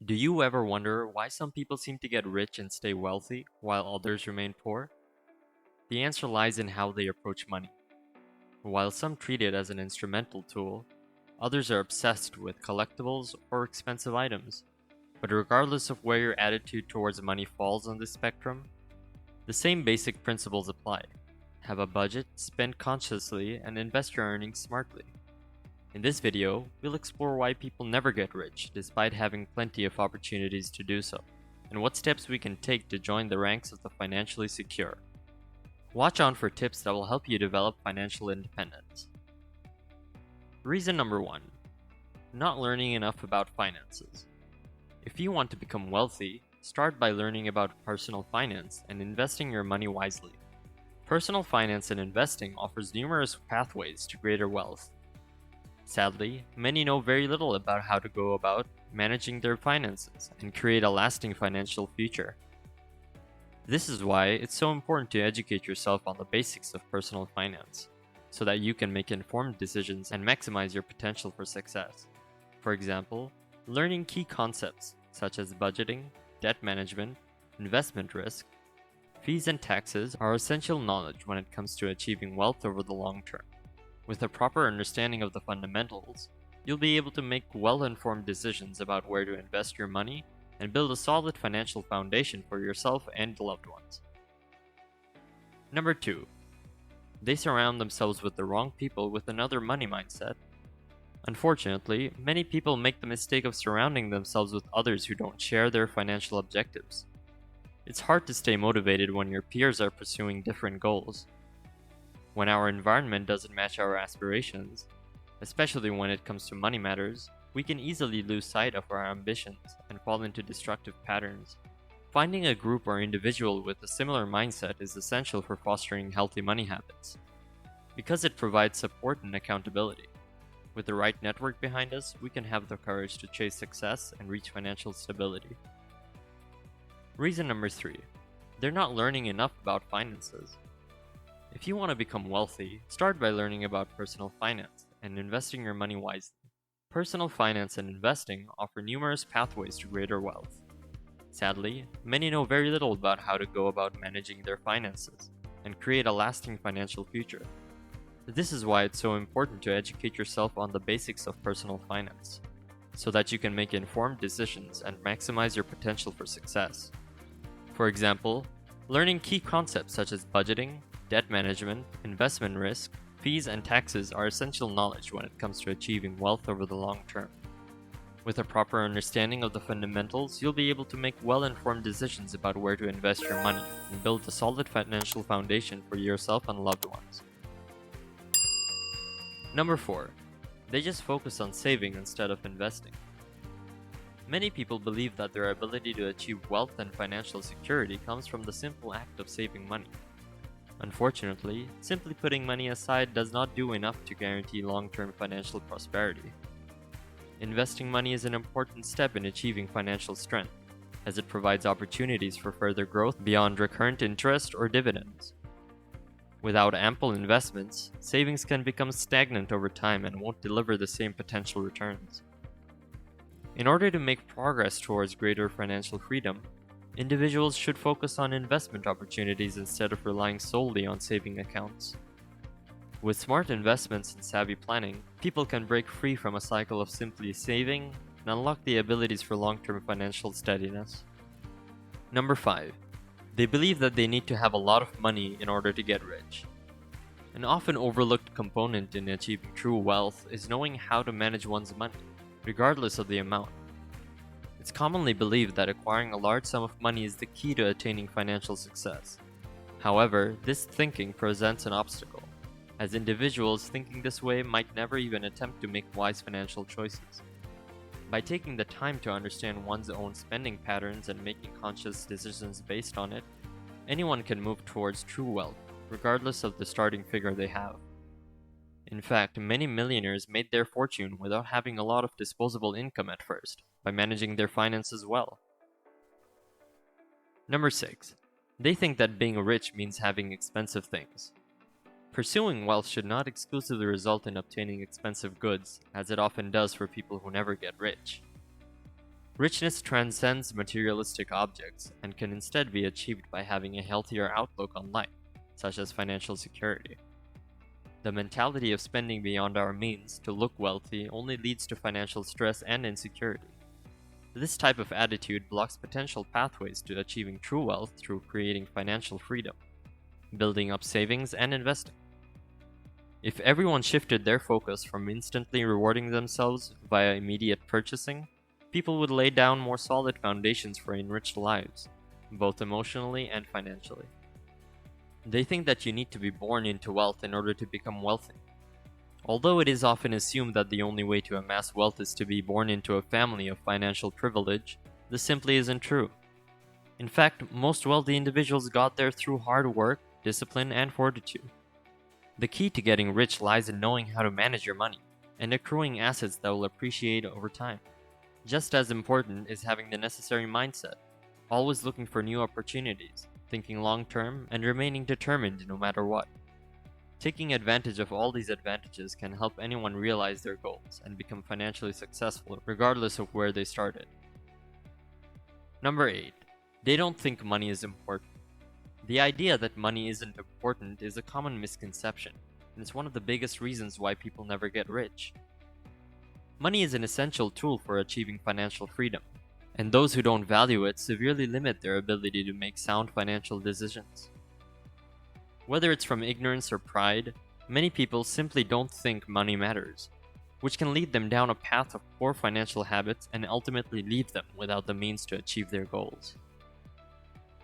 Do you ever wonder why some people seem to get rich and stay wealthy while others remain poor? The answer lies in how they approach money. While some treat it as an instrumental tool, others are obsessed with collectibles or expensive items. But regardless of where your attitude towards money falls on this spectrum, the same basic principles apply. Have a budget, spend consciously, and invest your earnings smartly. In this video, we'll explore why people never get rich despite having plenty of opportunities to do so, and what steps we can take to join the ranks of the financially secure. Watch on for tips that will help you develop financial independence. Reason number 1: not learning enough about finances. If you want to become wealthy, start by learning about personal finance and investing your money wisely. Personal finance and investing offers numerous pathways to greater wealth. Sadly, many know very little about how to go about managing their finances and create a lasting financial future. This is why it's so important to educate yourself on the basics of personal finance, so that you can make informed decisions and maximize your potential for success. For example, learning key concepts such as budgeting, debt management, investment risk, fees and taxes are essential knowledge when it comes to achieving wealth over the long term. With a proper understanding of the fundamentals, you'll be able to make well-informed decisions about where to invest your money and build a solid financial foundation for yourself and loved ones. Number 2. They surround themselves with the wrong people with another money mindset. Unfortunately, many people make the mistake of surrounding themselves with others who don't share their financial objectives. It's hard to stay motivated when your peers are pursuing different goals. When our environment doesn't match our aspirations, especially when it comes to money matters, we can easily lose sight of our ambitions and fall into destructive patterns. Finding a group or individual with a similar mindset is essential for fostering healthy money habits, because it provides support and accountability. With the right network behind us, we can have the courage to chase success and reach financial stability. Reason number 3: they're not learning enough about finances. If you want to become wealthy, start by learning about personal finance and investing your money wisely. Personal finance and investing offer numerous pathways to greater wealth. Sadly, many know very little about how to go about managing their finances and create a lasting financial future. This is why it's so important to educate yourself on the basics of personal finance, so that you can make informed decisions and maximize your potential for success. For example, learning key concepts such as budgeting, debt management, investment risk, fees, and taxes are essential knowledge when it comes to achieving wealth over the long term. With a proper understanding of the fundamentals, you'll be able to make well-informed decisions about where to invest your money and build a solid financial foundation for yourself and loved ones. Number 4. They just focus on saving instead of investing. Many people believe that their ability to achieve wealth and financial security comes from the simple act of saving money. Unfortunately, simply putting money aside does not do enough to guarantee long-term financial prosperity. Investing money is an important step in achieving financial strength, as it provides opportunities for further growth beyond recurrent interest or dividends. Without ample investments, savings can become stagnant over time and won't deliver the same potential returns. In order to make progress towards greater financial freedom, individuals should focus on investment opportunities instead of relying solely on saving accounts. With smart investments and savvy planning, people can break free from a cycle of simply saving and unlock the abilities for long-term financial steadiness. Number 5. They believe that they need to have a lot of money in order to get rich. An often overlooked component in achieving true wealth is knowing how to manage one's money, regardless of the amount. It's commonly believed that acquiring a large sum of money is the key to attaining financial success. However, this thinking presents an obstacle, as individuals thinking this way might never even attempt to make wise financial choices. By taking the time to understand one's own spending patterns and making conscious decisions based on it, anyone can move towards true wealth, regardless of the starting figure they have. In fact, many millionaires made their fortune without having a lot of disposable income at first, by managing their finances well. Number 6. They think that being rich means having expensive things. Pursuing wealth should not exclusively result in obtaining expensive goods, as it often does for people who never get rich. Richness transcends materialistic objects and can instead be achieved by having a healthier outlook on life, such as financial security. The mentality of spending beyond our means to look wealthy only leads to financial stress and insecurity. This type of attitude blocks potential pathways to achieving true wealth through creating financial freedom, building up savings, and investing. If everyone shifted their focus from instantly rewarding themselves via immediate purchasing, people would lay down more solid foundations for enriched lives, both emotionally and financially. They think that you need to be born into wealth in order to become wealthy. Although it is often assumed that the only way to amass wealth is to be born into a family of financial privilege, this simply isn't true. In fact, most wealthy individuals got there through hard work, discipline, and fortitude. The key to getting rich lies in knowing how to manage your money and accruing assets that will appreciate over time. Just as important is having the necessary mindset, always looking for new opportunities, thinking long term, and remaining determined no matter what. Taking advantage of all these advantages can help anyone realize their goals and become financially successful regardless of where they started. Number 8. They don't think money is important. The idea that money isn't important is a common misconception, and it's one of the biggest reasons why people never get rich. Money is an essential tool for achieving financial freedom, and those who don't value it severely limit their ability to make sound financial decisions. Whether it's from ignorance or pride, many people simply don't think money matters, which can lead them down a path of poor financial habits and ultimately leave them without the means to achieve their goals.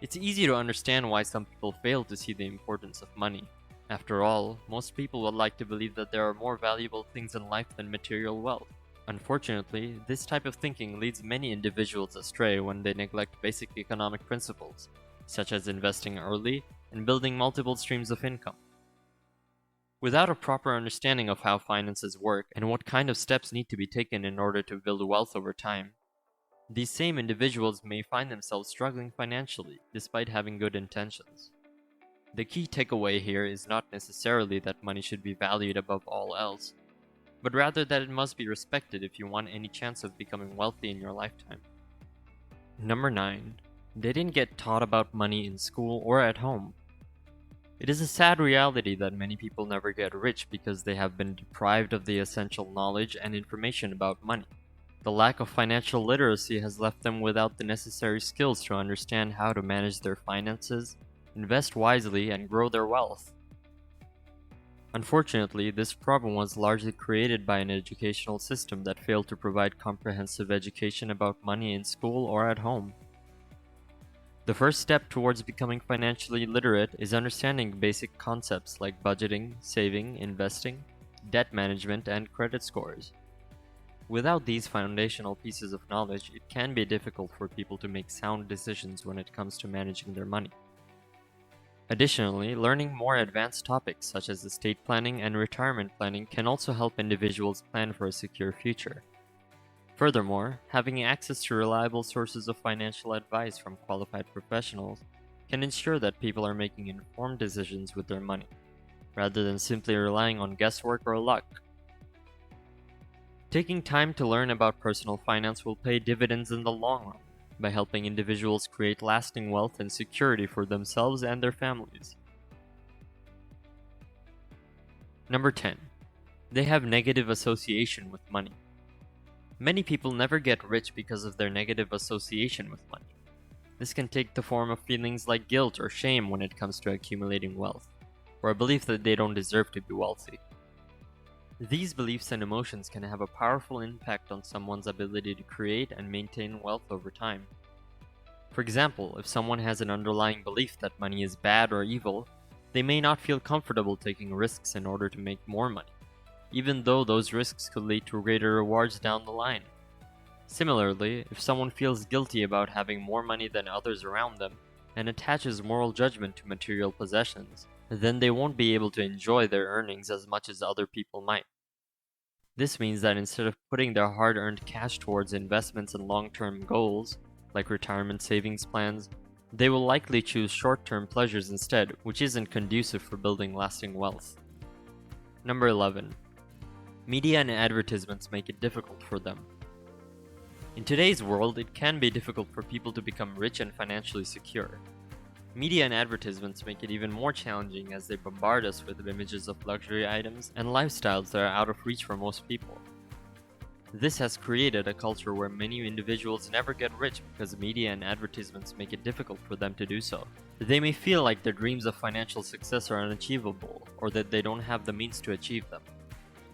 It's easy to understand why some people fail to see the importance of money. After all, most people would like to believe that there are more valuable things in life than material wealth. Unfortunately, this type of thinking leads many individuals astray when they neglect basic economic principles, such as investing early and building multiple streams of income. Without a proper understanding of how finances work and what kind of steps need to be taken in order to build wealth over time, these same individuals may find themselves struggling financially despite having good intentions. The key takeaway here is not necessarily that money should be valued above all else, but rather that it must be respected if you want any chance of becoming wealthy in your lifetime. Number 9. They didn't get taught about money in school or at home. It is a sad reality that many people never get rich because they have been deprived of the essential knowledge and information about money. The lack of financial literacy has left them without the necessary skills to understand how to manage their finances, invest wisely, and grow their wealth. Unfortunately, this problem was largely created by an educational system that failed to provide comprehensive education about money in school or at home. The first step towards becoming financially literate is understanding basic concepts like budgeting, saving, investing, debt management, and credit scores. Without these foundational pieces of knowledge, it can be difficult for people to make sound decisions when it comes to managing their money. Additionally, learning more advanced topics such as estate planning and retirement planning can also help individuals plan for a secure future. Furthermore, having access to reliable sources of financial advice from qualified professionals can ensure that people are making informed decisions with their money, rather than simply relying on guesswork or luck. Taking time to learn about personal finance will pay dividends in the long run by helping individuals create lasting wealth and security for themselves and their families. Number 10. They have negative association with money. Many people never get rich because of their negative association with money. This can take the form of feelings like guilt or shame when it comes to accumulating wealth, or a belief that they don't deserve to be wealthy. These beliefs and emotions can have a powerful impact on someone's ability to create and maintain wealth over time. For example, if someone has an underlying belief that money is bad or evil, they may not feel comfortable taking risks in order to make more money, even though those risks could lead to greater rewards down the line. Similarly, if someone feels guilty about having more money than others around them and attaches moral judgment to material possessions, then they won't be able to enjoy their earnings as much as other people might. This means that instead of putting their hard-earned cash towards investments and long-term goals, like retirement savings plans, they will likely choose short-term pleasures instead, which isn't conducive for building lasting wealth. Number 11. Media and advertisements make it difficult for them. In today's world, it can be difficult for people to become rich and financially secure. Media and advertisements make it even more challenging as they bombard us with images of luxury items and lifestyles that are out of reach for most people. This has created a culture where many individuals never get rich because media and advertisements make it difficult for them to do so. They may feel like their dreams of financial success are unachievable, or that they don't have the means to achieve them.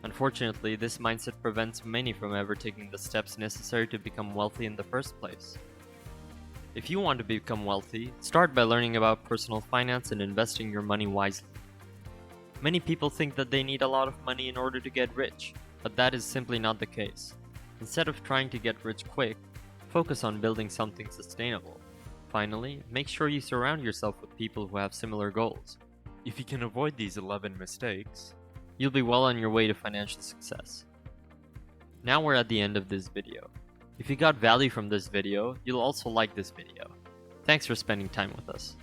Unfortunately, this mindset prevents many from ever taking the steps necessary to become wealthy in the first place. If you want to become wealthy, start by learning about personal finance and investing your money wisely. Many people think that they need a lot of money in order to get rich, but that is simply not the case. Instead of trying to get rich quick, focus on building something sustainable. Finally, make sure you surround yourself with people who have similar goals. If you can avoid these 11 mistakes, you'll be well on your way to financial success. Now we're at the end of this video. If you got value from this video, you'll also like this video. Thanks for spending time with us.